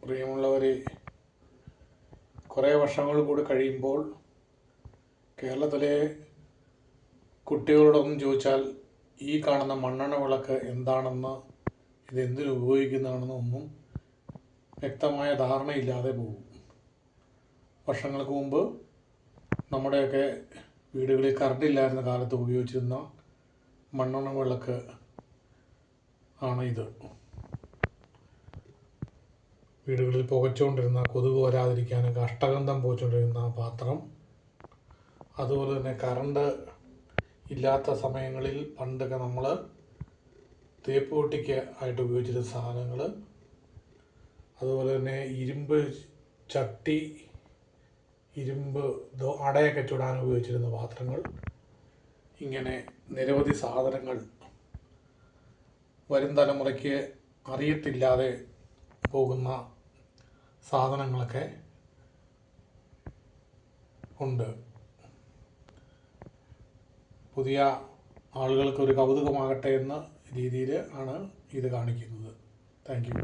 പ്രിയമുള്ളവരെ, കുറേ വർഷങ്ങൾ കൂടി കഴിയുമ്പോൾ കേരളത്തിലെ കുട്ടികളോടൊന്നും ചോദിച്ചാൽ ഈ കാണുന്ന മണ്ണെണ്ണ വിളക്ക് എന്താണെന്ന്, ഇതെന്തിനു ഉപയോഗിക്കുന്നതാണെന്നൊന്നും വ്യക്തമായ ധാരണയില്ലാതെ പോകും. വർഷങ്ങൾക്ക് മുമ്പ് നമ്മുടെയൊക്കെ വീടുകളിൽ കറണ്ടില്ലായിരുന്ന കാലത്ത് ഉപയോഗിച്ചിരുന്ന മണ്ണെണ്ണ വിളക്ക് ആണ് ഇത്. വീടുകളിൽ പുകച്ചുകൊണ്ടിരുന്ന, കൊതുക് വരാതിരിക്കാനൊക്കെ അഷ്ടഗന്ധം പുകച്ചുകൊണ്ടിരുന്ന പാത്രം, അതുപോലെ തന്നെ കറണ്ട് ഇല്ലാത്ത സമയങ്ങളിൽ പണ്ടൊക്കെ നമ്മൾ തേപ്പ് പൊട്ടിക്ക് ആയിട്ട് ഉപയോഗിച്ചിരുന്ന സാധനങ്ങൾ, അതുപോലെ തന്നെ ഇരുമ്പ് ചട്ടി, ഇരുമ്പ് അടയൊക്കെ ചുടാൻ ഉപയോഗിച്ചിരുന്ന പാത്രങ്ങൾ, ഇങ്ങനെ നിരവധി സാധനങ്ങൾ വരും തലമുറയ്ക്ക് അറിയത്തില്ലാതെ പോകുന്ന സാധനങ്ങളൊക്കെ ഉണ്ട്. പുതിയ ആളുകൾക്ക് ഒരു കൗതുകമാകട്ടെ എന്ന രീതിയിൽ ആണ് ഇത് കാണിക്കുന്നത്. Thank you.